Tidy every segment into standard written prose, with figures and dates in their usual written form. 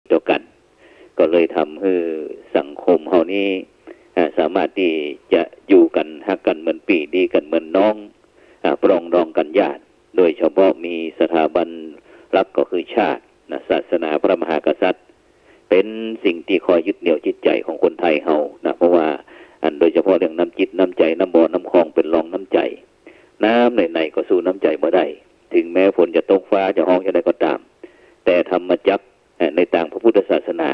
ต่อกันก็เลยทำให้สังคมเฮานี้สามารถที่จะอยู่กันฮักกันเหมือนปีดีกันเหมือนน้องปรองดองกันญาติโดยเฉพาะมีสถาบันรักก็คือชาติศาสนาพระมหากษัตริย์เป็นสิ่งที่คอยยึดเหนี่ยวจิตใจของคนไทยเฮานะเพราะว่าโดยเฉพาะเรื่องน้ำจิตน้ำใจน้ำบ่อน้ำคลองเป็นรองน้ำใจน้ำไหนๆก็สู้น้ำใจบ่ได้ถึงแม้ฝนจะตกฟ้าจะห้องจะได้ก็ตามแต่ธรรมจักรในต่างพระพุทธศาสนา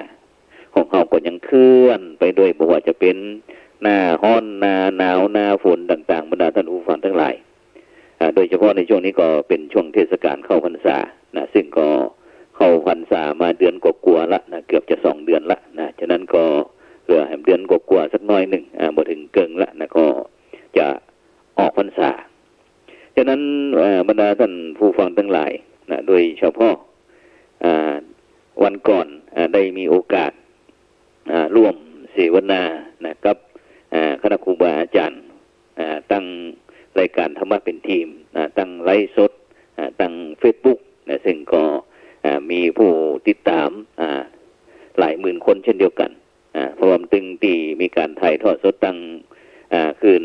ของเขาก็ยังเคลื่อนไปด้วยบอกว่าจะเป็นหน้าฮ้อนหน้าหนาวหน้าฝนต่างๆบรรดาท่านผู้ฟังทั้งหลายโดยเฉพาะในช่วงนี้ก็เป็นช่วงเทศกาลเข้าพรรษาซึ่งก็เข้าพรรษามาเดือนกว่าๆละเกือบจะ2 เดือนละฉะนั้นก็เหลือเดือนกว่าๆสักน้อยหนึ่งบ่ถึงเกินละก็จะออกพรรษาฉะนั้นบรรดาท่านผู้ฟังทั้งหลายโดยเฉพาะวันก่อนได้มีโอกาสร่วมเสวนากับคณะครูบาอาจารย์ตั้งรายการธรรมะเป็นทีมตั้งไลฟ์สดตั้ง Facebook ซึ่งก็มีผู้ติดตามหลายหมื่นคนเช่นเดียวกันเพราะว่าตึงตีมีการถ่ายทอดสดตั้งคืน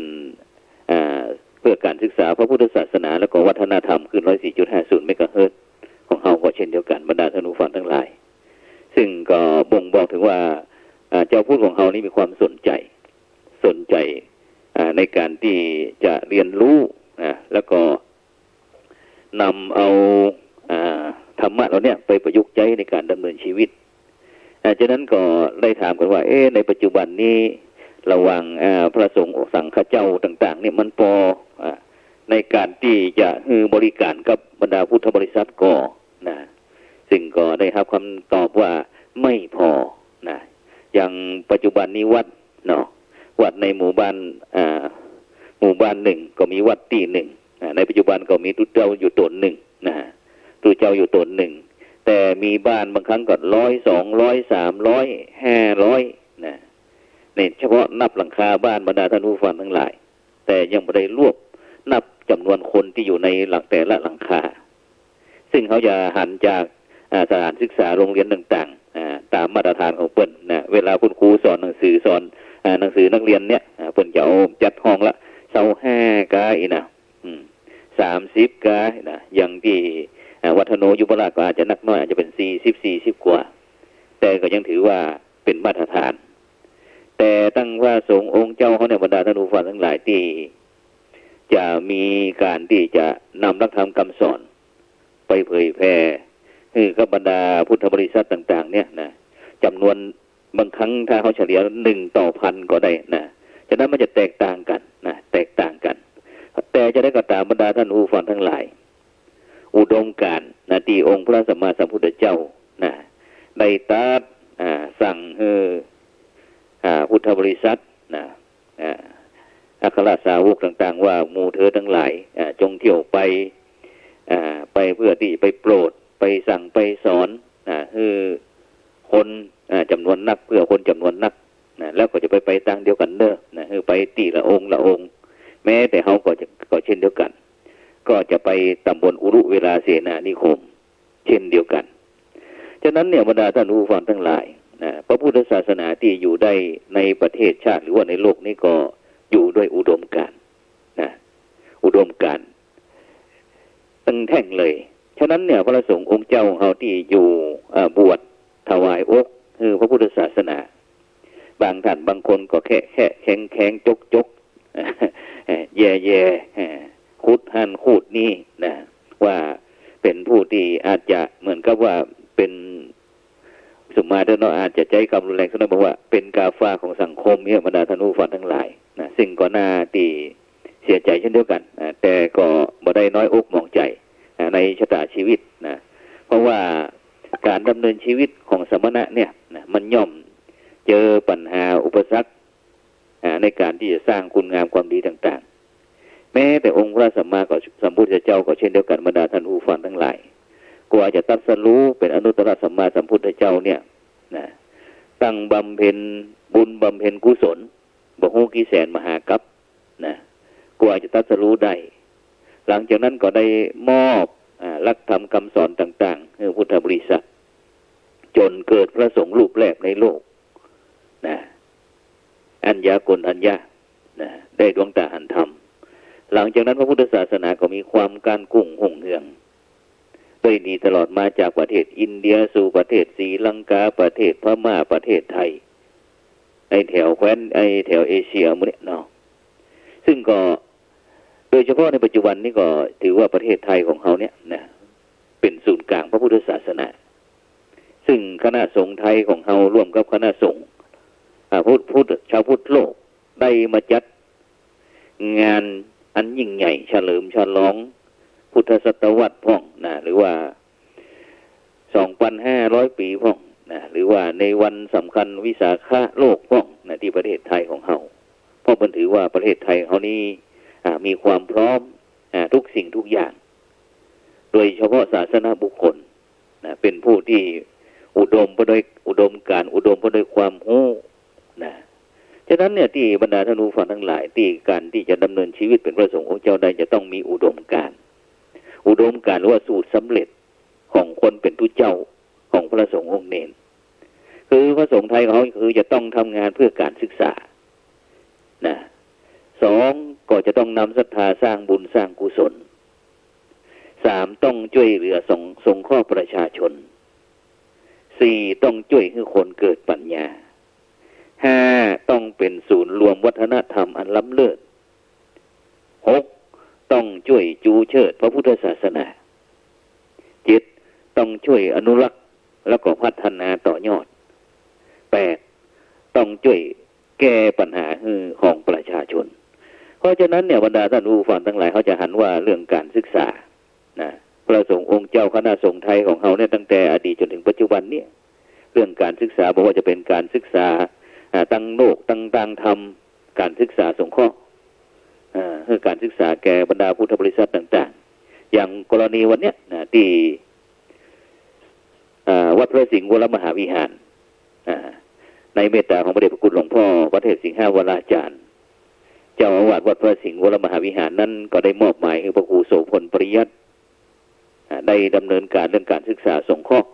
เพื่อการศึกษาพระพุทธศาสนาและก็วัฒนธรรมคืน 104.50 เมกะเฮิรตซ์ของเฮาก็เช่นเดียวกันบรรดาท่านผู้ฟังทั้งหลายซึ่งก็บ่งบอกถึงว่าเจ้าพูดของเฮานี่มีความสนใจในการที่จะเรียนรู้แล้วก็นำเอาธรรมะเราเนี่ยไปประยุกต์ใช้ในการดำเนินชีวิตฉะนั้นก็ได้ถามกันว่าในปัจจุบันนี้ระหว่างพระสงฆ์สังฆเจ้าต่างๆเนี่ยมันพอในการที่จะบริการกับบรรดาพุทธบริษัทก็ซึ่งก็ได้รับคำตอบว่าไม่พออย่างปัจจุบันนี้วัดวัดในหมู่บ้านหนึ่งก็มีวัดที่หนึ่งในปัจจุบันก็มีตุเจ้าอยู่ตนหนึ่งตุเจ้าอยู่ตนหนึ่งแต่มีบ้านบางครั้งก็100 200 300 500นี่เฉพาะนับหลังคาบ้านบรรดาท่านผู้ฟังทั้งหลายแต่ยังไม่ได้รวบนับจำนวนคนที่อยู่ในหลังแต่ละหลังคาซึ่งเขาจะหันจากสถานศึกษาโรงเรียนต่างๆตามมาตรฐานของเปิ้นเวลาคุณครูสอนหนังสือหนังสือนักเรียนเนี่ยเปิ้นจะเอาจัดห้องละ25 กาอีนะ30 กาอย่างที่วัฒโนยุพราชก็อาจจะนักน้อยอาจจะเป็น40 กว่าแต่ก็ยังถือว่าเป็นมาตรฐานแต่ตั้งว่าสงฆ์องค์เจ้าเขาในบรรดาท่านผู้ฟังทั้งหลายที่จะมีการที่จะนำหลักธรรมคำสอนไปเผยแพร่ให้กับบรรดาพุทธบริษัทต่างๆเนี่ยจำนวนบางครั้งถ้าเขาเฉลี่ย1 ต่อ 1,000ก็ได้ฉะนั้นมันจะแตกต่างกันแตกต่างกันแต่จะได้ก็ตามบรรดาท่านผู้ฟังทั้งหลายอุดมการณ์ที่องค์พระสัมมาสัมพุทธเจ้าได้ตรัสสั่งพุทธบริษัทอัครสาวกต่างๆว่าหมู่เธอทั้งหลายจงเที่ยวไปเพื่อที่ไปโปรดไปสั่งไปสอนคนจำนวนนักเพื่อคนจำนวนนักแล้วก็จะไปต่างเดียวกันไปตีละองค์แม้แต่เขาก็เช่นเดียวกันก็จะไปตำบลอุรุเวลาเสนานิคมเช่นเดียวกันฉะนั้นเนี่ยบรรดาท่านผู้ฟังทั้งหลายพระพุทธศาสนาที่อยู่ได้ในประเทศชาติหรือว่าในโลกนี้ก็อยู่ด้วยอุดมการณ์อุดมการณ์ตั้งแท่งเลยฉะนั้นเนี่ยพระสงฆ์องค์เจ้าของเขาที่อยู่บวชถวายอกพระพุทธศาสนาบางท่านบางคนก็แค่แข็งจกแย่ขุดหันขูดนี่ว่าเป็นผู้ที่อาจจะเหมือนกับว่าเป็นสมมาตรเนาะอาจจะใจกำรุนแรงสักหน่อยบอกว่าเป็นกาฟ้าของสังคมเนี่ยบรรดาท่านผู้ฟังทั้งหลายสิ่งก็น่าที่เสียใจเช่นเดียวกันแต่ก็บ่ได้น้อยอกหมองใจในชะตาชีวิตเพราะว่าการดำเนินชีวิตของสมณะเนี่ยมันย่อมเจอปัญหาอุปสรรคในการที่จะสร้างคุณงามความดีต่างๆแม้แต่องค์พระสัมมาสัมพุทธเจ้าก็เช่นเดียวกันบรรดาท่านผู้ฟังทั้งหลายกว่าจะตรัสรู้เป็นอนุตตรสัมมาสัมพุทธเจ้าเนี่ยตั้งบำเพ็ญบุญบำเพ็ญกุศลบ่ฮู้กี่แสนมหากัปกว่าจะตรัสรู้ได้หลังจากนั้นก็ได้มอบหลักธรรมคำสอนต่างๆให้พุทธบริษัท จนเกิดพระสงฆ์รูปแรกในโลกนะอัญญากลอัญญานะได้ดวงตาหันธรรมหลังจากนั้นพระพุทธศาสนาก็มีความการกุ้งหุ่งเหืองโดยดีตลอดมาจากประเทศอินเดียสู่ประเทศศรีลังกาประเทศพม่าประเทศไทยไอแถวแคว้นไอแถวเอเชียหมดเนี่ยเนาะซึ่งก็โดยเฉพาะในปัจจุบันนี้ก็ถือว่าประเทศไทยของเขาเนี่ยนะเป็นศูนย์กลางพระพุทธศาสนาซึ่งคณะสงฆ์ไทยของเราร่วมกับคณะสงฆ์ชาวพุทธโลกได้มาจัดงานอันยิ่งใหญ่เฉลิมฉลองพุทธศตวรรษพ่องนะหรือว่า 2,500 ปีพ่องนะหรือว่าในวันสำคัญวิสาขะโลกพ่องนะที่ประเทศไทยของเราเพราะมันถือว่าประเทศไทยเขานี้มีความพร้อมทุกสิ่งทุกอย่างโดยเฉพาะศาสนาบุคคลนะเป็นผู้ที่อุดมไปด้วยอุดมการอุดมไปด้วยความรู้นะฉะนั้นเนี่ยที่บรรดาท่านผู้ฟังทั้งหลายที่การที่จะดำเนินชีวิตเป็นพระสงฆ์องค์เจ้าใดจะต้องมีอุดมการหรือว่าสูตรสำเร็จของคนเป็นผู้เจ้าของพระสงฆ์องค์เนรคือพระสงฆ์ไทยเขาคือจะต้องทำงานเพื่อการศึกษานะสองก็จะต้องนำศรัทธาสร้างบุญสร้างกุศลสามต้องช่วยเหลือสงเคราะห์ประชาชนสี่ต้องช่วยให้คนเกิดปัญญาห้าต้องเป็นศูนย์รวมวัฒนธรรมอันล้ำเลิศหกต้องช่วยจูเชิดพระพุทธศาสนาเจ็ดต้องช่วยอนุรักษ์แล้วก็พัฒนาต่อยอดแปดต้องช่วยแก้ปัญหาของประชาชนเพราะฉะนั้นเนี่ยบรรดาท่านผู้ฟังทั้งหลายเขาจะหันว่าเรื่องการศึกษานะพระสงฆ์องค์เจ้าคณะสงฆ์ไทยของเขาเนี่ยตั้งแต่อดีตจนถึงปัจจุบันเนี่ยเรื่องการศึกษาบอกว่าจะเป็นการศึกษาตั้งโลกตั้งธรรมการศึกษาสงเคราะห์คือการศึกษาแก่บรรดาพุทธบริษัทต่างๆอย่างกรณีวันเนี้ยนะที่วัดพระสิงห์วรมหาวิหารในเมตตาของพระเดชพระคุณหลวงพ่อวัดเทพสิงหาวราจารย์เจ้าอาวาสวัดพระสิงห์วรมหาวิหารนั้นก็ได้มอบหมายให้พระครูโสพลปริยัติได้ดำเนินการเรื่องการศึกษาสงเคราะห์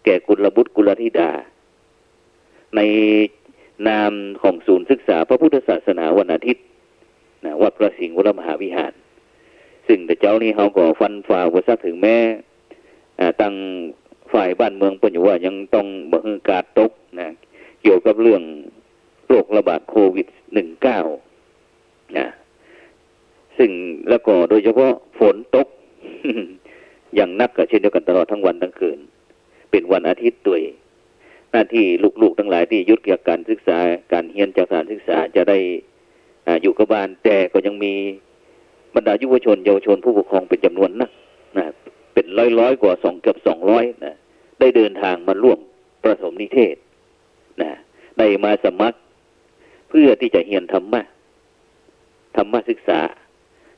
แก่กุลบุตรกุลธิดาในนามของศูนย์ศึกษาพระพุทธศาสนาวันอาทิตย์วัดพระสิงห์วรมหาวิหารซึ่งแต่เจ้านี้เขาก็ฟันฝ่าอุปสรรคถึงแม้ตั้งฝ่ายบ้านเมืองเป็นอยู่ว่ายังต้องบังการตกนะเกี่ยวกับเรื่องโรคระบาดโควิด-19 นะซึ่งแล้วก็โดยเฉพาะฝนตก อย่างนักก็เช่นเดียวกันตลอดทั้งวันทั้งคืนเป็นวันอาทิตย์ด้วยหน้าที่ลูกๆทั้งหลายที่ยุติการศึกษาการเรียนจากสถานศึกษาจะได้อยู่กับบ้านแต่ก็ยังมีบรรดายุวชนเยาวชนผู้ปกครองเป็นจำนวนนะเป็นร้อยกว่าเกือบ200นะได้เดินทางมาร่วมประสมนิเทศนะได้มาสมัครเพื่อที่จะเรียนธรรมศึกษา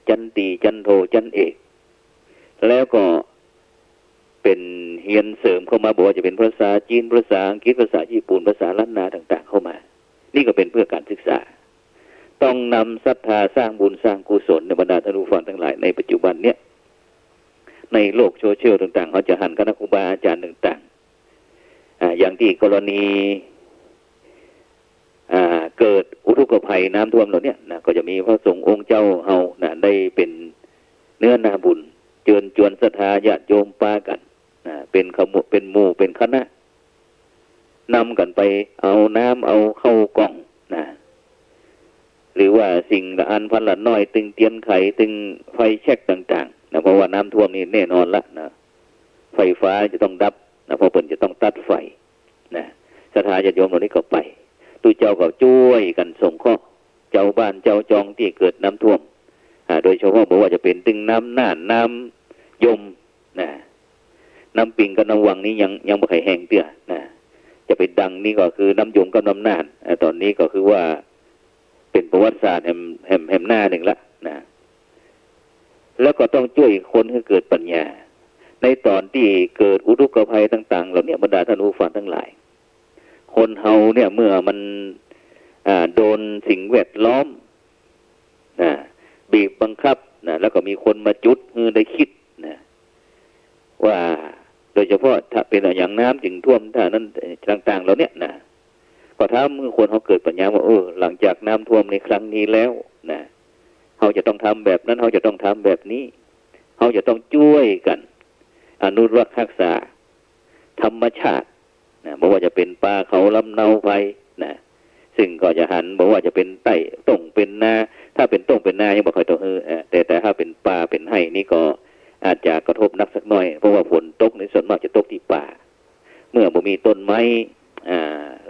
จันตีจันโทจันเอกแล้วก็เป็นเรียนเสริมเข้ามาบอกว่าจะเป็นภาษาจีนภาษาอังกฤษภาษาญี่ปุ่นภาษาล้านนาต่างๆเข้ามานี่ก็เป็นเพื่อการศึกษาต้องนำศรัทธาสร้างบุญสร้างกุศลในบรรดาท่านผู้ฟังทั้งหลายในปัจจุบันเนี้ยในโลกโซเชียลต่างๆเขาจะหันคณะครูบาอาจารย์ต่างๆอย่างที่กรณีเกิดอุทกภัยน้ำท่วมเหล่านี้นะก็จะมีพระสงฆ์องค์เจ้าเฮานะได้เป็นเนื้อนาบุญเชิญชวนศรัทธาญาติโยมปากันนะเป็นขมุเป็นหมู่เป็นคณะนำกันไปเอาน้ำเอาเข้ากล่องนะหรือว่าสิ่งละอันพันละน้อยตึงเตียนไขตึงไฟแช็กต่างๆนะเพราะว่าน้ำท่วมนี่แน่นอนละนะไฟฟ้าจะต้องดับนะเพราะเพิ่นจะต้องตัดไฟนะศรัทธาญาติโยมเหล่านี้ก็ไปตู้เจ้าก็ช่วยกันส่งข้อเจ้าบ้านเจ้าจองที่เกิดน้ำท่วมโดยเฉพาะบอกว่าจะเป็นตึงน้ำน่านน้ำยมนะน้ำปิงกับน้ำวังนี้ยังไม่เคยแห้งเตี้ยนะจะเป็นดังนี่ก็คือน้ำยมกับน้ำน่านตอนนี้ก็คือว่าเป็นประวัติศาสตร์แห่มหน้าหนึ่งละนะแล้วก็ต้องช่วยคนให้เกิดปัญญาในตอนที่เกิดอุทกภัยต่างๆเหล่านี้บรรดาท่านผู้ฟังทั้งหลายคนเฮาเนี่ยเมื่อมันโดนสิ่งแวดล้อมบีบบังคับนะแล้วก็มีคนมาจุดได้คิดนะว่า โดยเฉพาะถ้าเป็นอย่างน้ำจึงท่วมถ้านั้นต่างๆแล้วเนี่ยนะก็ถ้าเมื่อคนเขาเกิดปัญญาว่าหลังจากน้ำท่วมในครั้งนี้แล้วนะเขาจะต้องทำแบบนั้นเขาจะต้องทำแบบนี้เขาจะต้องช่วยกันอนุรักษ์รักษาธรรมชาตินะบอกว่าจะเป็นป่าเขาลำเนาไพนะซึ่งก็จะหันบอกว่าจะเป็นไต่ต้งเป็นนาถ้าเป็นต้งเป็นนายังบอกค่อยต้องแต่ถ้าเป็นป่าเป็นไห่นี่ก็อาจจะกระทบนักสักหน่อยเพราะว่าฝนตกในส่วนมากจะตกที่ป่าเมื่อบ่มีต้นไม้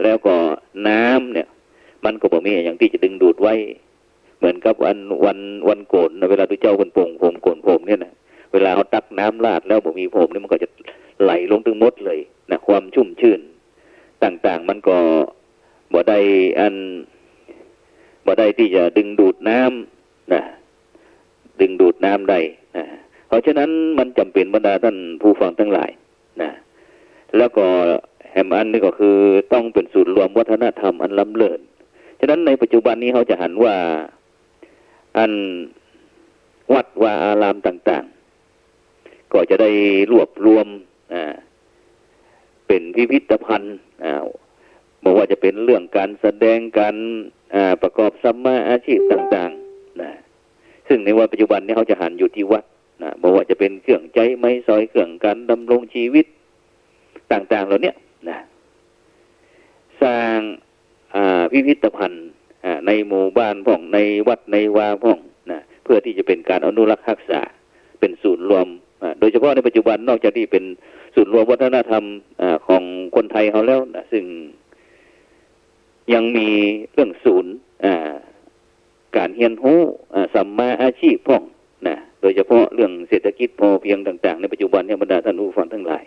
แล้วก็น้ำเนี่ยมันก็บ่มีอย่างที่จะดึงดูดไว้เหมือนกับวันโกนเวลาที่เจ้าคนโป่งผมโกนผมเนี่ยนะเวลาเขาตักน้ำราดแล้วบ่มีผมนี่มันก็จะไหลลงถึงมดเลยนะความชุ่มชื่นต่างๆมันก็บ่ได้ที่จะดึงดูดน้ำนะดึงดูดน้ำได้นะเพราะฉะนั้นมันจำเป็นบรรดาท่านผู้ฟังทั้งหลายนะแล้วก็แห่งอันนี้ก็คือต้องเป็นศูนย์รวมวัฒนธรรมอันล้ำเลิศฉะนั้นในปัจจุบันนี้เขาจะหันว่าอันวัดวาอารามต่างๆก็จะได้รวบรวมเป็นพิพิธภัณฑ์บอกว่าจะเป็นเรื่องการแสดงการประกอบสัมมาอาชีพต่างๆนะซึ่งในวันปัจจุบันนี้เขาจะหันอยู่ที่วัดนะบอกว่าจะเป็นเครื่องใจไม้ซอยเครื่องการดำรงชีวิตต่างๆเหล่านี้นะสร้างพิพิธภัณฑ์ในหมู่บ้านพ่องในวัดในวาพ่องนะเพื่อที่จะเป็นการอนุรักษ์รักษาเป็นศูนย์รวมโดยเฉพาะในปัจจุบันนอกจากที่เป็นศูนย์รวมวัฒนธรรมของคนไทยเขาแล้วนะซึ่งยังมีเรื่องศูนย์การเรียนรู้สัมมาอาชีพพ่องนะโดยเฉพาะเรื่องเศรษฐกิจพอเพียงต่างๆในปัจจุบันเนี่ยบรรดาท่านผู้ฟังทั้งหลาย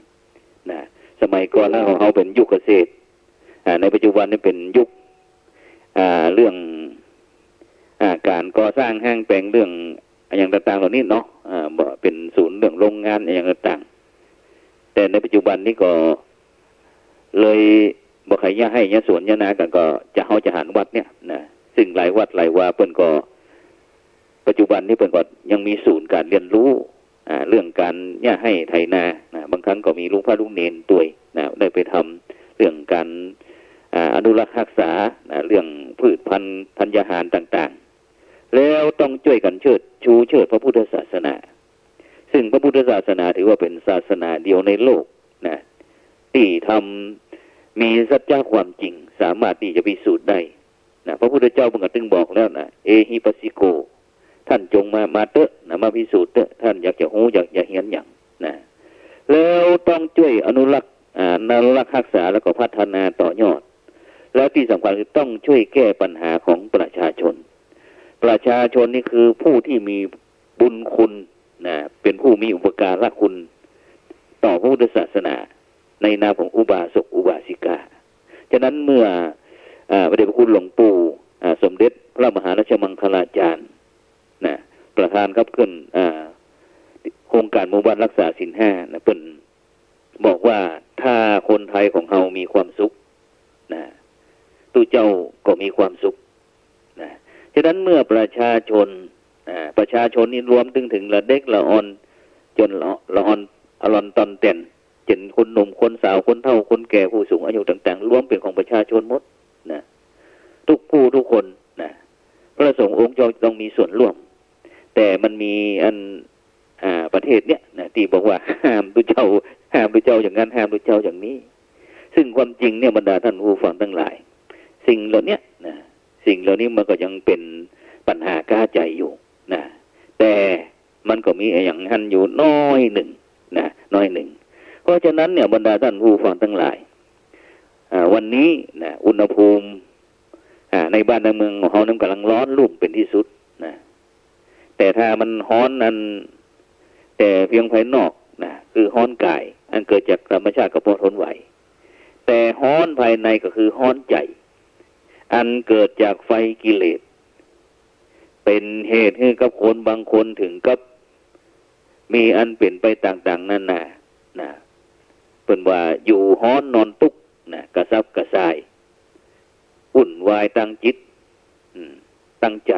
นะสมัยก่อนแล้วเขาเป็นยุคเกษตรในปัจจุบันนี่เป็นยุคเรื่องการก่อสร้างห้างแปลงเรื่องอย่างต่างๆเหล่านี้เนาะเป็นศูนย์เรื่องโรงงานอย่างต่างๆแต่ในปัจจุบันนี้ก็เลยบอกใครย่าให้ย่าสวนย่านากันก็จะเขาจะหันวัดเนี่ยนะซึ่งหลายวัดหลายวาเปิ้นก็ปัจจุบันนี้เปิ้นก็ยังมีศูนย์การเรียนรู้เรื่องการย่าให้ไถนานะบางครั้งก็มีลุงพ่อลุงเนนตัวยนะได้ไปทำเรื่องการอนุรักษ์รักษาเรื่องพืชพันธุ์ธัญญาหารต่างๆแล้วต้องช่วยกันเชิดพระพุทธศาสนาซึ่งพระพุทธศาสนาถือว่าเป็นศาสนาเดียวในโลกนะที่ทำมีสัจจะความจริงสามารถที่จะพิสูจน์ได้นะพระพุทธเจ้าเพิ่งตึงบอกแล้วนะเอหิปัสสิโกท่านจงมาเตอะนะมาพิสูจน์เตอะท่านอยากจะรู้อยากเห็นอย่างนะแล้วต้องช่วยอนุรักษ์รักษาแล้วก็พัฒนาต่อยอดแล้วที่สำคัญคือต้องช่วยแก้ปัญหาของประชาชนนี่คือผู้ที่มีบุญคุณนะเป็นผู้มีอุปการะคุณต่อพระพุทธศาสนาในนามของอุบาสกอุบาสิกาฉะนั้นเมื่อพระเดชพระคุณหลวงปู่สมเด็จพระมหาราชมังคลาจารย์นะประธานครับขึ้นโครงการหมู่บ้านรักษาศีลห้านะเป็นบอกว่าถ้าคนไทยของเรามีความสุขนะตู้เจ้าก็มีความสุขนะฉะนั้นเมื่อประชาชนนี่รวมถึงละเด็กละอ่อนจนละอ่อนอลอนตอนเต้นเจ็นคนหนุ่มคนสาวคนเฒ่าคนแก่ผู้สูงอายุต่างๆรวมเป็นของประชาชนหมดนะทุกผู้ทุกคนนะพระสงฆ์องค์เจ้าต้องมีส่วนร่วมแต่มันมีประเทศเนี้ยนะที่บอกว่าห้ามตู้เจ้าอย่างนั้นห้ามตู้เจ้าอย่างนี้ซึ่งความจริงเนี่ยบรรดาท่านผู้ฟังทั้งหลายสิ่งเหล่านี้นะสิ่งเหล่านี้มันก็ยังเป็นปัญหาก้าใจอยู่นะแต่มันก็มีอย่างนั้นอยู่น้อยหนึ่งนะน้อยหนึ่งเพราะฉะนั้นเนี่ยบรรดาท่านผู้ฟังทั้งหลายวันนี้นะอุณหภูมิในบ้านในเมืองของเรานั้นกำลังร้อนรุ่มเป็นที่สุดนะแต่ถ้ามันร้อนนั้นแต่เพียงภายนอกนะคือร้อนกายอันเกิดจากธรรมชาติกับพอทนไหวแต่ร้อนภายในก็คือร้อนใจอันเกิดจากไฟกิเลสเป็นเหตุให้กับคนบางคนถึงกับมีอันเปลี่ยนไปต่างๆนั่นนะเป็นว่าอยู่ฮ้อนนอนตุกนะกระซับกระส่ายวุ่นวายตั้งจิตตั้งใจ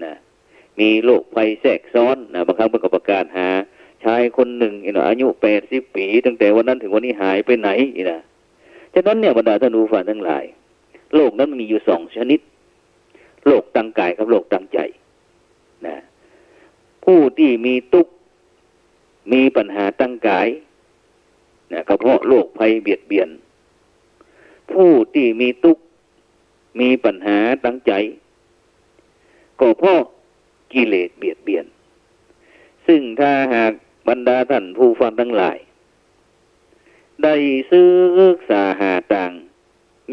นะมีโรคภัยแทรกซ้อนนะบางครั้งเป็นกับประกาศหาชาย คนหนึ่งอายุ80 ปีตั้งแต่วันนั้นถึงวันนี้หายไปไหนฉะนั้นเนี่ยบรรดาท่านผู้ฟังทั้งหลายโรคนั้นมีอยู่2 ชนิดโรคทางกายกับโรคทางใจนะผู้ที่มีทุกข์มีปัญหาทางกายนะก็เพราะโรคภัยเบียดเบียนผู้ที่มีทุกข์มีปัญหาทางใจก็เพราะกิเลสเบียดเบียนซึ่งถ้าหากบรรดาท่านผู้ฟังทั้งหลายได้ศึกษาหาต่าง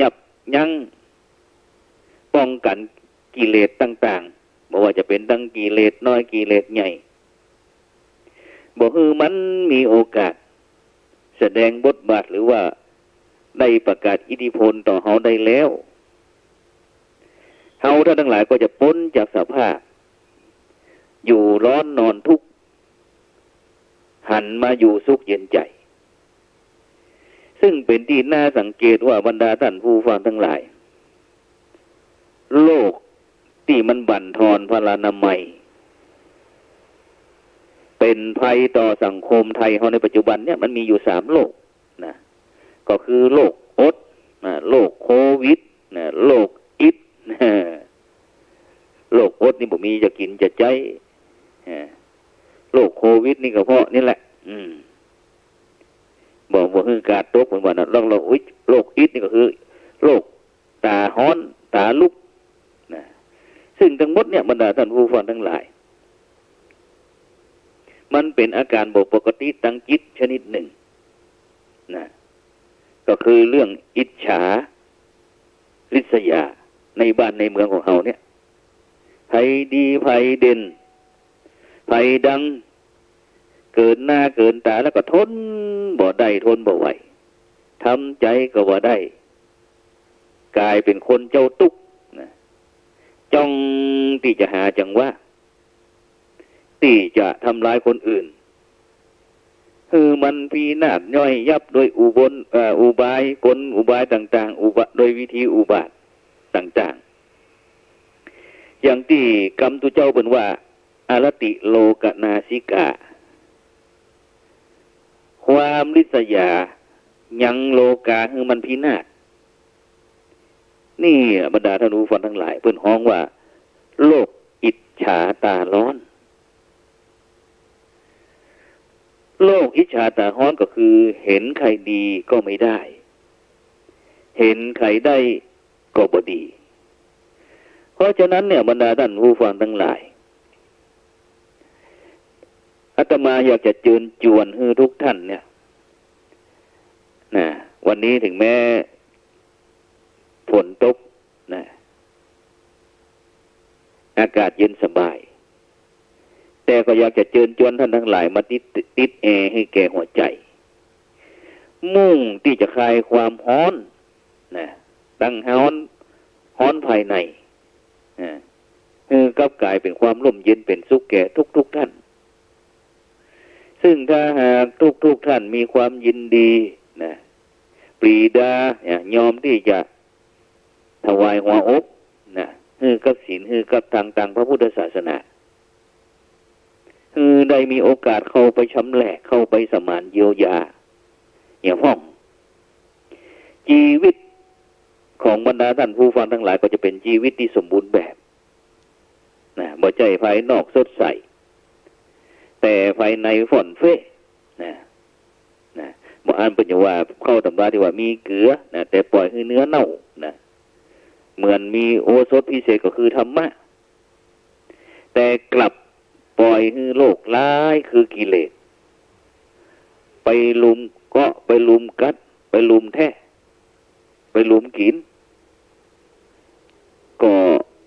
ยับยั้งป้องกันกิเลสต่างๆบ่ว่าจะเป็นทั้งกิเลสน้อยกิเลสใหญ่บ่คือมันมีโอกาสแสดงบทบาทหรือว่าได้ประกาศอิทธิพลต่อเฮาได้แล้วเฮาท่านทั้งหลายก็จะพ้นจากสภาพอยู่ร้อนนอนทุกข์หันมาอยู่สุขเย็นใจซึ่งเป็นที่น่าสังเกตว่าบรรดาท่านผู้ฟังทั้งหลายโลกที่มันบั่นทอนพลานามัยเป็นภัยต่อสังคมไทยเฮาในปัจจุบันเนี่ยมันมีอยู่3 โรคนะก็คือโรคอดโรคโควิดโรคอิดโรคอดนี่บ่มีจะกินจะใจโรคโควิดนี่ก็เพราะนี่แหละบอกว่าคือกาดตกเหมือนว่าโรคอิดนี่ก็คือโรคตาฮ้อนตาลุกนะซึ่งทั้งหมดเนี่ยบรรดาท่านผู้ฟังทั้งหลายมันเป็นอาการบ่ปกติทางจิตชนิดหนึ่งนะก็คือเรื่องอิจฉาริษยาในบ้านในเมืองของเราเนี่ยภัยดีภัยเด่นภัยดังเกินหน้าเกินตาแล้วก็ทนบ่ได้ทนบ่ไหวทำใจก็บ่ได้กลายเป็นคนเจ้าทุกข์นะจ้องที่จะหาจังหวะที่จะทำลายคนอื่นคือมันพินาศย่อยยับโดยอุบายกลอุบายต่างๆโดยวิธีอุบาทต่างๆอย่างที่กรรมตุเจ้าเป็นว่าอรติโลกนาสิกาความริษยายังโลกาคือมันพินาศนี่บรรดาท่านผู้ฟังทั้งหลายเพิ่นฮ้องว่าโลกอิจฉาตาร้อนโลกอิจฉาตาร้อนก็คือเห็นใครดีก็ไม่ได้เห็นใครได้ก็บ่ดีเพราะฉะนั้นเนี่ยบรรดาท่านผู้ฟังทั้งหลายอาตมาอยากจะเชิญชวนให้ทุกท่านเนี่ยนะวันนี้ถึงแม้ฝนตกนะอากาศเย็นสบายแต่ก็อยากจะเชิญชวนท่านทั้งหลายมาติดแอร์ให้แก่หัวใจมุ่งที่จะคลายความร้อนนะตั้งร้อนภายในก็กลายเป็นความร่มเย็นเป็นสุขแก่ทุกท่านซึ่งถ้าหากทุกท่านมีความยินดีนะปรีดายอมที่จะถวายหัวอกนะกับศีลกับทางพระพุทธศาสนาได้มีโอกาสเข้าไปชำแหละเข้าไปสมานเยียวยาอย่างพ้องชีวิตของบรรดาท่านผู้ฟังทั้งหลายก็จะเป็นชีวิตที่สมบูรณ์แบบนะบ่ใจภายนอกสดใสแต่ภายในฝ่อนเฟ้นะบ่อ่านเป็นอย่างว่าเข้าตำราที่ว่ามีเกลือนะแต่ปล่อยให้เนื้อเน่านะเหมือนมีโอสถพิเศษก็คือธรรมะแต่กลับปล่อยให้โลกร้ายคือกิเลสไปลุมเกาะไปลุมกัดไปลุมแท้ไปลุมกินก็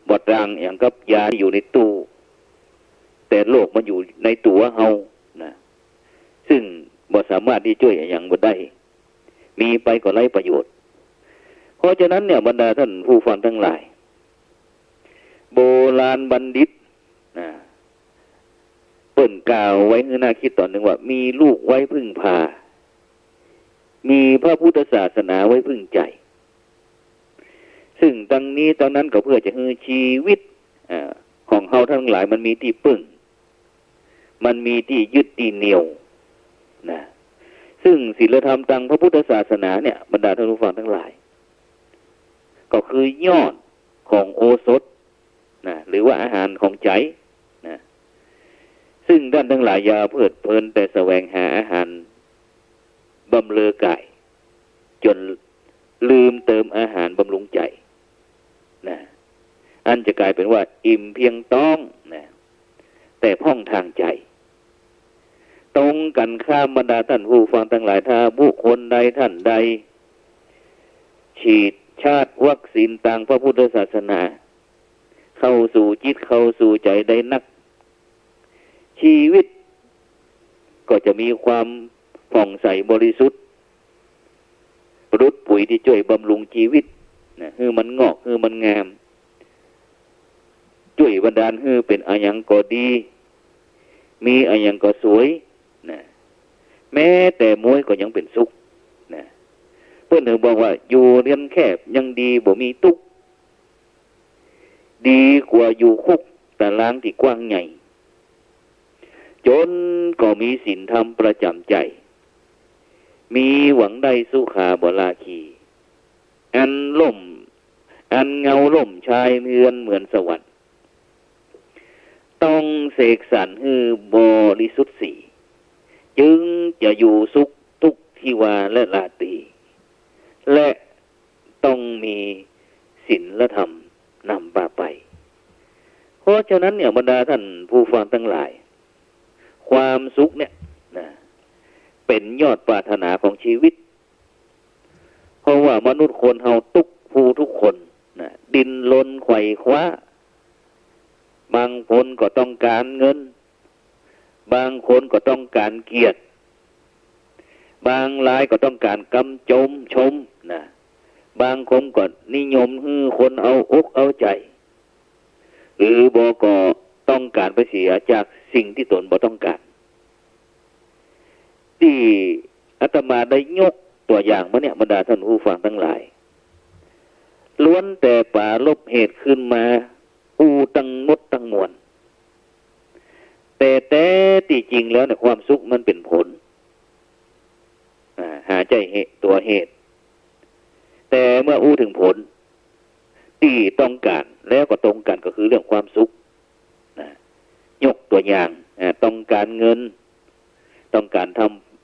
บดรังอย่างกับยาอยู่ในตู้แต่โลกมันอยู่ในตัวเฮานะซึ่งบ่สามารถที่ช่วยอย่างบ่ได้มีไปก็ไร้ประโยชน์เพราะฉะนั้นเนี่ยบรรดาท่านผู้ฟังทั้งหลายโบราณบัณฑิตนะเปิ้นกล่าวไว้ในน่าคิดตอนหนึ่งว่ามีลูกไว้พึ่งพามีพระพุทธศาสนาไว้พึ่งใจซึ่งตั้งนี้ตอนนั้นก็เพื่อจะให้ชีวิตของเฮาทั้งหลายมันมีที่พึ่งมันมีที่ยึดที่เหนี่ยว นะซึ่งศีลธรรมทางพระพุทธศาสนาเนี่ยบรรดาท่านผู้ฟังทั้งหลายก็คือยอดของโอสถนะหรือว่าอาหารของใจนะซึ่งท่านทั้งหลายอย่าเพลิดเพลินแต่แสวงหาอาหารบำเรอกายจนลืมเติมอาหารบำรุงใจนะอันจะกลายเป็นว่าอิ่มเพียงต้องนะแต่พ่องทางใจตรงกันข้ามบรรดาท่านผู้ฟังทั้งหลายถ้าบุคคลใดท่านใดฉีดชาติวัคซีนต่างพระพุทธศาสนาเข้าสู่จิตเข้าสู่ใจได้นักชีวิตก็จะมีความผ่องใสบริสุทธิ์รุดปุ๋ยที่ช่วยบำรุงชีวิตนะคือมันงอกคือมันงามช่วยบันดาลให้เป็นอายังก็ดีมีอายังก็สวยนะแม้แต่มวยก็ยังเป็นสุขนะเพื่อนเธอบอกว่าอยู่เรียนแคบยังดีบ่มีทุกข์ดีกว่าอยู่คุกตารางที่กว้างใหญ่จนก็มีศีลธรรมประจำใจมีหวังได้สุขาบลาคีอันล่มอันเงาล่มชายเรือนเหมือนสวรรค์ต้องเสกสรรให้บริสุทธิ์สีจึงจะอยู่สุขทุกทิวาและราตรีและต้องมีศีลธรรมนำพาไปเพราะฉะนั้นเนี่ยบรรดาท่านผู้ฟังทั้งหลายความสุขเนี่ยนะเป็นยอดปรารถนาของชีวิตเพราะว่ามนุษย์คนเฮาทุกคนนะดิ้นรนไขว่คว้าบางคนก็ต้องการเงินบางคนก็ต้องการเกียรติบางรายก็ต้องการกำชมนะบางคนก็นิยมให้คนเอาอกเอาใจหรือบ่ก็ต้องการไปเสียจากสิ่งที่ตนบ่ต้องการที่อาตมาได้ยกตัวอย่างมาเนี่ยบรรดาท่านผู้ฟังทั้งหลายล้วนแต่ป่าลบเหตุขึ้นมาตั้งมดตั้งมวลแต่ที่จริงแล้วเนี่ยความสุขมันเป็นผลหาใจตัวเหตุแต่เมื่อถึงผลที่ต้องการแล้วก็ตรงกันก็คือเรื่องความสุขยกตัวอย่างต้องการเงินต้องการ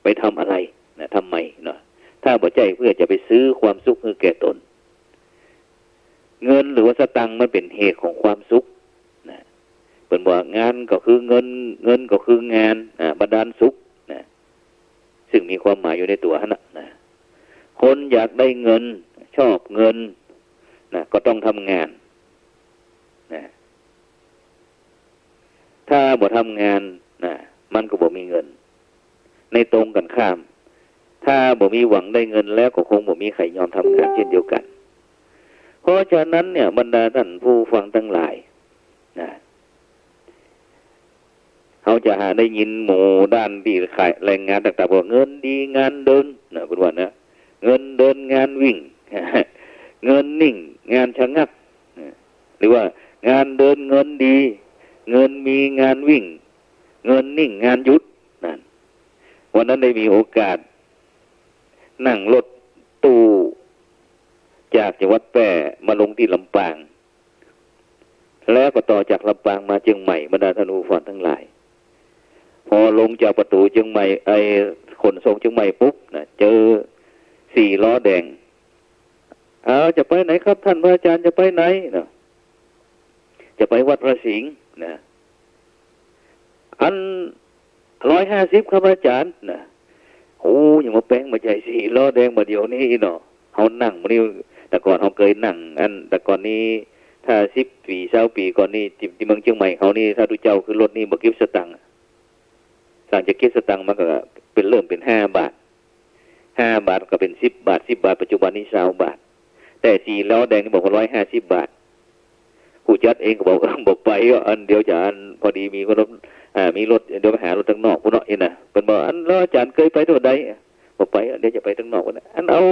ไปทำอะไรนะทำไมเนาะถ้าบ่ใจเพื่อจะไปซื้อความสุขให้แก่ตนเงินหรือว่าสตังค์มันเป็นเหตุของความสุขนะเป็นว่างานก็คือเงินก็คืองานบันดาลสุขนะซึ่งมีความหมายอยู่ในตัวนะคนอยากได้เงินชอบเงินนะก็ต้องทำงานนะถ้าบ่ทำงานนะมันก็บ่มีเงินในตรงกันข้ามถ้าบ่มีหวังได้เงินแล้วก็คงบ่มีใครยอมทำงานเช่นเดียวกันเพราะฉะนั้นเนี่ยบรรดาท่านผู้ฟังทั้งหลายนะเขาจะหาได้ยินหมู่ด้านที่ขายแรงงานต่างๆว่าเงินดีงานเดินนะคุณว่านะเงินเดินงานวิ่ง เงินนิ่งงานชะงักหรือว่างานเดินเงินดีเงินมีงานวิ่งเงินนิ่งงานหยุดนั่นวันนั้นได้มีโอกาสนั่งรถตู้จากจังหวัดแพร่มาลงที่ลำปางแล้วก็ต่อจากลำปางมาเชียงใหม่บรรดาท่านผู้ฟังทั้งหลายพอลงจากประตูเชียงใหม่ขนส่งเชียงใหม่ปุ๊บนะเจอ4 ล้อแดงจะไปไหนครับท่านพระอาจารย์จะไปไหนนะจะไปวัดพระสิงห์นะอัน150ครับอาจารย์นะโอ้ยังมาแป้งมาใจ4 ล้อแดงมาเดี๋ยวนี้เนาะเขานั่งมานี่แต่ก่อนเขาเคยนั่งแต่ก่อนนี้ถ้า10 ปี20 ปีก่อนนี้ที่เมืองเชียงใหม่เขานี่ถ้าดูเจ้าคือรถนี่บ่เก็บสตังค์สั่งจะเก็บสตังค์มันก็เป็นเริ่มเป็น5 บาท5 บาทก็เป็น10 บาท10 บาทปัจจุบันนี้20 บาทแต่4 ล้อแดงนี่บอกว่า150 บาทผู้จัดเองก็บอกไปก็อันเดียวจะอันพอดีมีรถมีรถเดี๋ยวไปหารถทางนอกพุ่นเนาะนี่นะเป็นบอกอันแล้วอาจารย์เคยไปตัวใดบอกไปเดี๋ยวจะไปทางนอกพุ่นอันเอา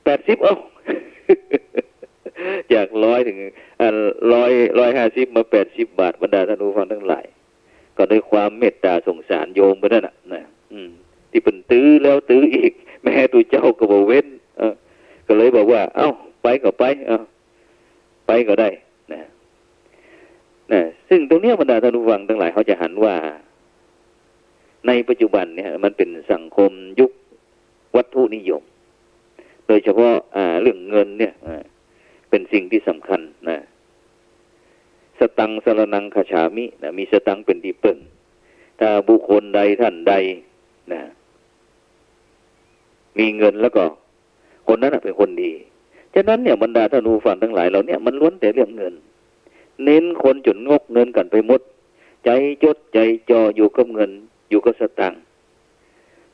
80เอาจาก100ถึง150มา80 บาทบรรดาท่านผู้ฟังทั้งหลายก็ด้วยความเมตตาสงสารโยมไปนั่นน่ะนะ ที่เป็นตื้อแล้วตื้ออีกแม่ตัวเจ้าก็บอกเว้นก็เลยบอกว่าเอ้าไปก็ไปไปก็ได้นะซึ่งตรงนี้บรรดาท่านผู้ฟังทั้งหลายเขาจะหันว่าในปัจจุบันเนี่ยมันเป็นสังคมยุควัตถุนิยมโดยเฉพาะเรื่องเงินเนี่ยเป็นสิ่งที่สำคัญนะสตังสรนังคฉามินะมีสตังเป็นที่พึ่งถ้าบุคคลใดท่านใดนะมีเงินแล้วก็คนนั้นเป็นคนดีฉะนั้นเนี่ยบรรดาท่านผู้ฟังทั้งหลายเราเนี่ยมันล้วนแต่เรื่องเงินเน้นคนจนงกเงินกันไปหมดใจจดใจจ่ออยู่กับเงินอยู่กับสตังค์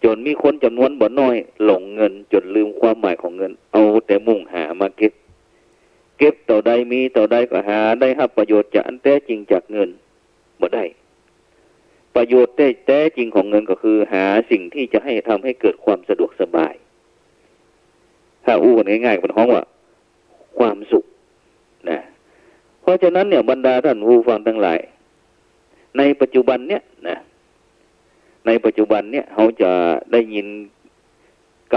จนมีคนจำนวนบ่น้อยหลงเงินจนลืมความหมายของเงินเอาแต่มุ่งหามาเก็บต่อใดมีต่อใดก็หาได้รับประโยชน์จากอันแท้จริงจากเงินบ่ได้ประโยชน์แท้จริงของเงินก็คือหาสิ่งที่จะให้ทำให้เกิดความสะดวกสบายถ้าอู้กันง่ายๆเป็นห้องว่าความสุขนะเพราะฉะนั้นเนี่ยบรรดาท่านผู้ฟังทั้งหลายในปัจจุบันเนี่ยนะในปัจจุบันเนี่ยเขาจะได้ยินก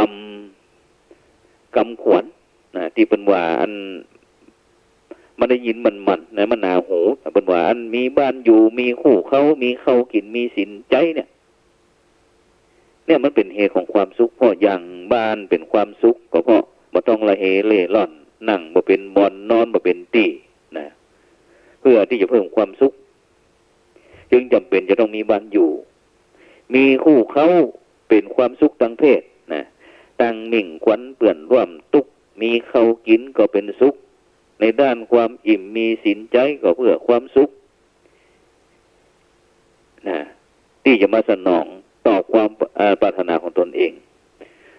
ำขวัญนะที่เป็นว่าอันมันได้ยินมันนะมันหนาหูเป็นว่าอันมีบ้านอยู่มีคู่เขามีเข้ากินมีสินใจเนี่ยมันเป็นเหตุของความสุขเพราะอย่างบ้านเป็นความสุขก็เพราะบ่ต้องละเหเล่ร่อนนั่งบ่เป็นบอนนอนบ่เป็นตี้นะเพื่อที่จะเพิ่มความสุขจึงจำเป็นจะต้องมีบ้านอยู่มีคู่เขาเป็นความสุขทางเพศนะตั้งมิ่งขวัญเปื่อนร่วมตุกมีเขากินก็เป็นสุขในด้านความอิ่มมีสินใจก็เพื่อความสุขนะที่จะมาสนองต่อความปรารถนาของตนเอง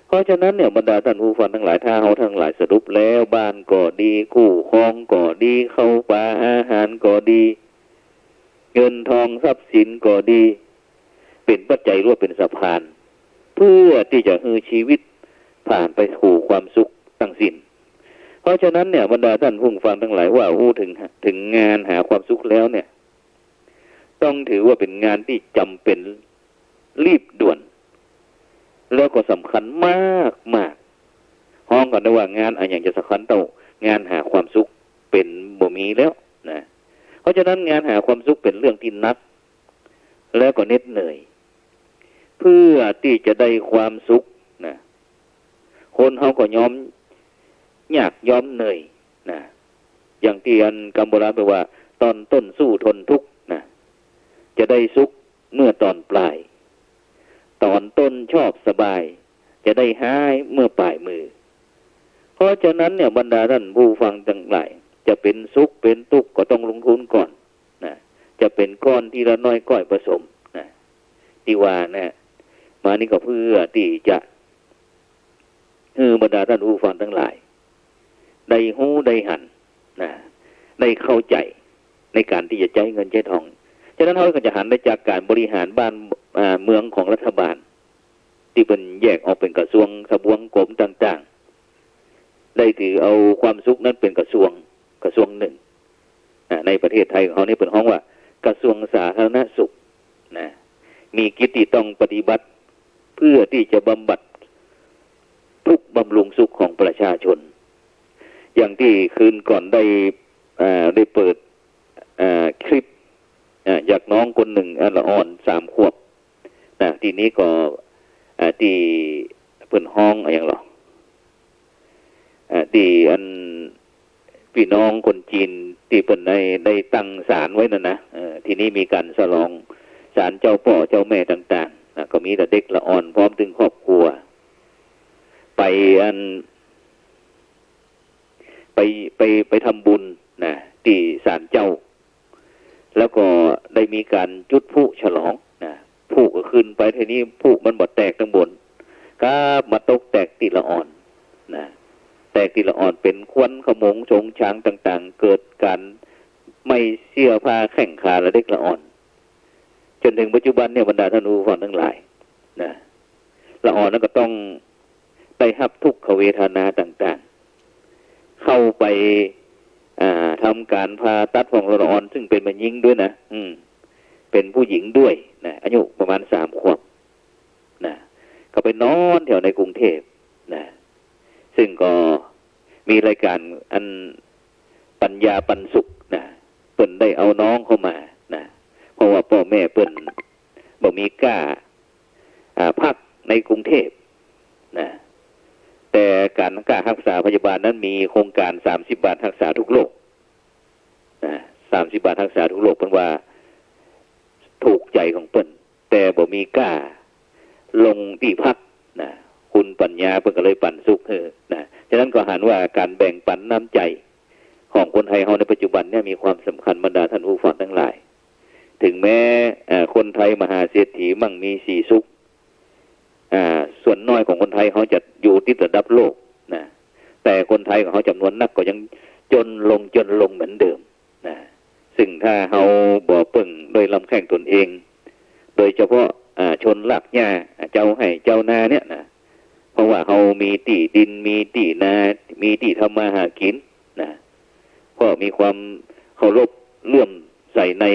เพราะฉะนั้นเนี่ยบรรดาท่านผู้ฟังทั้งหลายถ้าเขาทั้งหลายสรุปแล้วบ้านก็ดีคู่ครองก็ดีเข้าป่าอาหารก็ดีเงินทองทรัพย์สินก็ดีเป็นปัจจัยร่วมเป็นสะพานเพื่อที่จะให้ชีวิตผ่านไปสู่ความสุขทั้งสิ้นเพราะฉะนั้นเนี่ยบรรดาท่านผู้ฟังทั้งหลายว่าถึงงานหาความสุขแล้วเนี่ยต้องถือว่าเป็นงานที่จำเป็นรีบด่วนแล้วก็สำคัญมากห้องก่อนนะว่างานอะไรอย่างจะสำคัญเท่างานหาความสุขเป็นบ่มีแล้วนะเพราะฉะนั้นงานหาความสุขเป็นเรื่องที่นักแล้วก็เหน็ดเหนื่อยเพื่อที่จะได้ความสุขนะคนเขาก็ยอมเหนื่อยนะอย่างที่อันคำโบราณแปลว่าตอนต้นสู้ทนทุกข์นะจะได้สุขเมื่อตอนปลายตอนต้นชอบสบายจะได้หายเมื่อปลายมือเพราะฉะนั้นเนี่ยบรรดาท่านผู้ฟังทั้งหลายจะเป็นสุขเป็นทุกข์ก็ต้องลงทุนก่อนนะจะเป็นก้อนทีละน้อยก้อยผสมนะที่ว่านะมานี่ก็เพื่อที่จะบรรดาท่านผู้ฟังทั้งหลายได้หูได้หันนะได้เข้าใจในการที่จะใช้เงินใช้ทองฉะนั้นเขาก็จะหันไปจากการบริหารบ้านเมืองของรัฐบาลที่เป็นแยกออกเป็นกระทรวงทบวงกรมต่างๆได้ถือเอาความสุขนั้นเป็นกระทรวงหนึ่งในประเทศไทยของเขานี่เป็นห้องว่ากระทรวงสาธารณสุขนะมีกิจที่ต้องปฏิบัติเพื่อที่จะบำบัดทุกบำรุงสุขของประชาชนอย่างที่คืนก่อนได้เปิดคลิปอยากน้องคนหนึ่งละอ่อน3 ขวบนะทีนี้ก็ที่เปิดห้องอย่างหรอที่อันพี่น้องคนจีนที่เปิดได้ตั้งศาลไว้นะทีนี้มีการฉลองศาลเจ้าพ่อเจ้าแม่ต่างๆนะก็มีแต่เด็กละอ่อนพร้อมถึงครอบครัวไปทำบุญนะที่ศาลเจ้าแล้วก็ได้มีการจุดพลุฉลองนะพลุก็ขึ้นไปทีนี้พลุมันบ่แตกทั้งบนก็มาตกแตกทีละอ่อนนะแตกทีละอ่อนเป็นควันขโมงชงช้างต่างๆเกิดการไม่เสียผ้าแข่งขาและเด็กละอ่อนจนถึงปัจจุบันเนี่ยบรรดาท่านผู้ฟังทั้งหลายนะละอ่อนนั้นก็ต้องได้รับทุกขเวทนาต่างๆเข้าไปทำการผ่าตัดของละอ่อนซึ่งเป็นมันยิงด้วยนะเป็นผู้หญิงด้วยนะอายุประมาณ3 ขวบ ไปนอนแถวในกรุงเทพนะซึ่งก็มีรายการอันปัญญาปันสุขนะเปิ้นได้เอาน้องเข้ามานะเพราะว่าพ่อแม่เปิ้นบ่มีกล้าพักในกรุงเทพนะแต่การรักษาพยาบาลนั้นมีโครงการ30 บาทรักษาทุกโรคนะ30 บาทรักษาทุกโรคเพิ่นว่าถูกใจของเปิ้นแต่บ่มีกล้าลงที่พักนะคุณปัญญาเพิ่นก็เลยปันสุขนะฉะนั้นก็หันว่าการแบ่งปันน้ำใจของคนไทยเฮาในปัจจุบันเนี่ยมีความสำคัญบรรดาท่านผู้ฟังทั้งหลายถึงแม้คนไทยมหาเศรษฐีมั่งมีสีสุขส่วนน้อยของคนไทยเขาจะอยู่ติดระดับโลกนะแต่คนไทยของเขาจำนวนนักก็ยังจนลงเหมือนเดิมนะซึ่งถ้าเขาบ่ปึ่งโดยลำแข้งตนเองโดยเฉพาะชนลากหญ้าเจ้าให้เจ้านาเนี่ยนะเพราะว่าเขามีที่ดินมีที่นามีที่ทำมาหากินนะก็มีความเคารพเลื่อมใส่ใน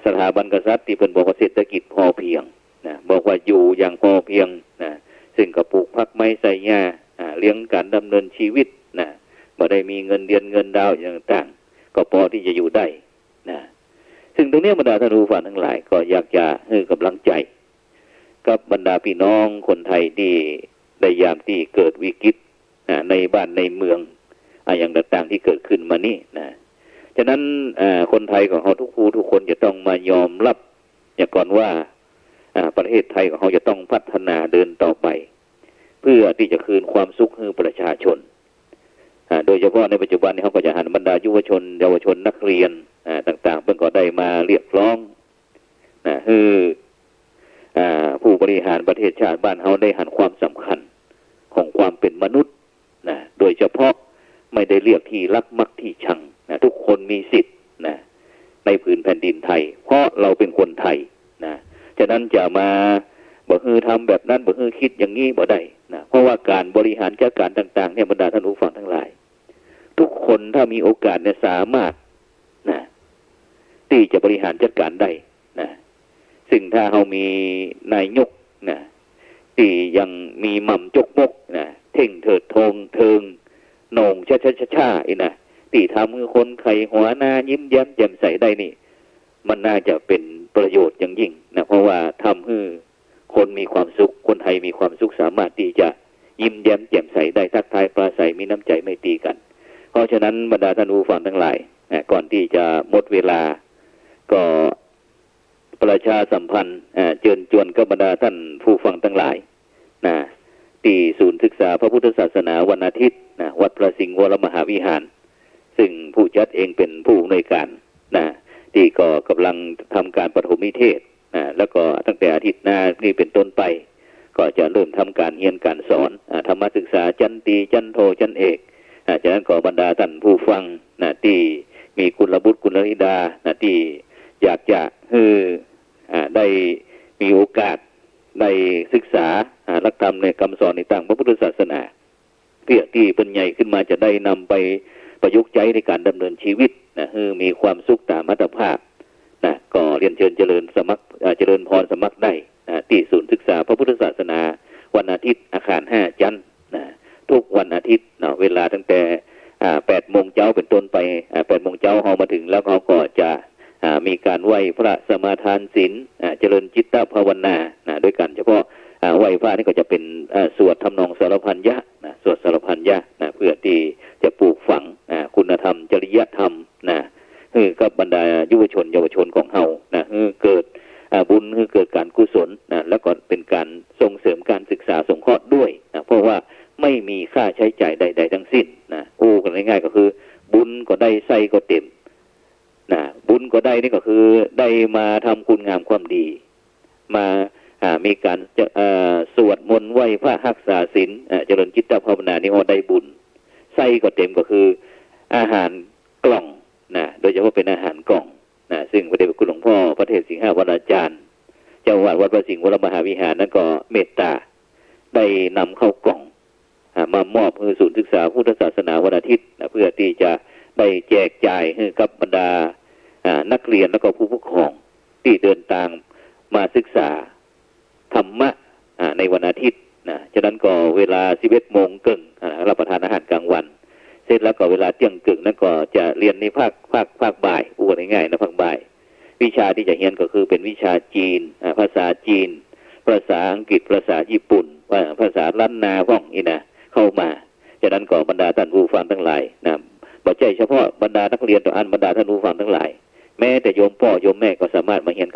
สถาบันกษัตริย์ที่เป็นบอกว่าเศรษฐกิจพอเพียงนะบอกว่าอยู่อย่างพอเพียงนะซึ่งก็ปลูกผักไม้ใส่หญ้าเลี้ยงการดำเนินชีวิตนะบ่ได้มีเงินเดือนเงินดาวอย่างต่างก็พอที่จะอยู่ได้นะซึ่งตรงนี้บรรดาท่านผู้ฟังทั้งหลายก็อยากจะให้กำลังใจกับบรรดาพี่น้องคนไทยที่ได้ยามที่เกิดวิกฤตในบ้านในเมืองอย่างต่างๆที่เกิดขึ้นมานี่นะฉะนั้นคนไทยของเขาทุกคนจะต้องมายอมรับอย่างก่อนว่าประเทศไทยของเขาจะต้องพัฒนาเดินต่อไปเพื่อที่จะคืนความสุขให้ประชาชนโดยเฉพาะในปัจจุบันนี้เขาก็จะหันบรรดาเยาวชนนักเรียนต่างๆเพิ่งก็ได้มาเรียกร้องคือผู้บริหารประเทศชาติบ้านเขาได้หันความสำคัญของความเป็นมนุษย์โดยเฉพาะไม่ได้เรียกที่รักมักที่ชังทุกคนมีสิทธิ์ในผืนแผ่นดินไทยเพราะเราเป็นคนไทยฉะนั้นจะมาบ่ฮือทำแบบนั้นบ่ฮือคิดอย่างนี้บ่ได้เพราะว่าการบริหารจัดการต่างๆเนี่ยบรรดาท่านผู้ฟังทั้งหลายทุกคนถ้ามีโอกาสเนี่ยสามารถที่จะบริหารจัดการได้ซึ่งถ้าเขามีนายกที่ยังมีหม่ำจกมกเท่งเถิดทงเทิงโหน่งช้าที่ทำให้คนไข้หัวหน้ายิ้มแย้มแจ่มใสได้นี่มันน่าจะเป็นประโยชน์อย่างยิ่งเพราะว่าทำให้คนมีความสุขคนไทยมีความสุขสามารถที่จะยิ้มแย้มแจ่มใสได้ทักทายปราศัยมีน้ำใจไม่ตีกันเพราะฉะนั้นบรรดาท่านผู้ฟังทั้งหลายก่อนที่จะหมดเวลาก็ประชาสัมพันธ์เชิญชวนกับบรรดาท่านผู้ฟังทั้งหลายที่ศูนย์ศึกษาพระพุทธศาสนาวันอาทิตย์วัดพระสิงห์วรมหาวิหารซึ่งผู้จัดเองเป็นผู้อำนวยการที่ก็กำลังทำการปฐมนิเทศแล้วก็ตั้งแต่อาทิตย์หน้านี่เป็นต้นไปก็จะเริ่มทำการเรียนการสอนธรรมศึกษาชั้นตรีชั้นโทชั้นเอกจากนั้นก็บรรดาท่านผู้ฟังที่มีกุลบุตรกุลธิดาที่อยากจะได้มีโอกาสได้ศึกษาหลักธรรมในคำสอนในทางพระพุทธศาสนาเพื่อที่เป็นใหญ่ขึ้นมาจะได้นำไปประยุกต์ใช้ในการดำเนินชีวิตมีความสุขตามอัตภาพก็เรียนเชิญเจริญเจริญพรสมัครได้ที่ศูนย์ศึกษาพระพุทธศาสนาวันอาทิตย์อาคาร5 จันทร์ทุกวันอาทิตย์เวลาตั้งแต่8 โมงเช้าเป็นต้นไป8 โมงเช้าเขามาถึงแล้วเขาก็จะมีการไหว้พระสมาทานศีลเจริญจิตตภาวนาด้วยกันเฉพาะไหว้พระนี่ก็จะเป็นสวดทำนองสารพันยะสวดสารพันยะเพื่อที่จะปลูกฝังคุณธรรมจริยธรรมกับบรรดาเยาวชนของเฮาเกิดบุญเกิดการกุศลแล้วก็เป็นการส่งเสริมการศึกษาสงเคราะห์ด้วยเพราะว่าไม่มีค่าใช้จ่ายใดๆทั้งสิ้นกันง่ายๆก็คือบุญก็ได้ไส้ก็เต็มบุญก็ได้นี่ก็คือได้มาทำคุณงามความดีมามีการสวดมนต์ไหว้พระรักษาศีลเจริญจิตตภาวนานี่ได้บุญไส้ก็เต็มก็คืออาหารกล่องโดยเฉพาะเป็นอาหารกล่องซึ่งพระเดชพระคุณหลวงพ่อพระเทพสิงหวราจารย์เจ้าอาวาสวัดพระสิงห์วรมหาวิหารนั้นก็เมตตาได้นำเข้ากล่องมามอบให้ศูนย์ศึกษาพุทธศาสนาวันอาทิตย์เพื่อที่จะได้แจกจ่ายให้กับบรรดานักเรียนและก็ผู้ปกครองที่เดินทางมาศึกษาธรรมะ ในวันอาทิตย์นะฉะนั้นก็เวลา 11 โมงครึ่งรับประทานอาหารกลางวันเสร็จแล้วก็เวลาเที่ยงครึ่งนั้นก็จะเรียนในภาคบ่ายพูดง่ายๆนะภาคบ่ายวิชาที่จะเรียนก็คือเป็นวิชาจีนภาษาจีนภาษาอังกฤษภาษาญี่ปุ่นภาษาล้านนาพ่องนี่นะเข้ามาฉะนั้นก็บรรดาท่านผู้ฟังทั้งหลายนะบ่ใช่เฉพาะบรรดานักเรียนต่ออันบรรดาท่านผู้ฟังทั้งหลายแม้แต่โยมพ่อโยมแม่ก็สามารถมาเรียน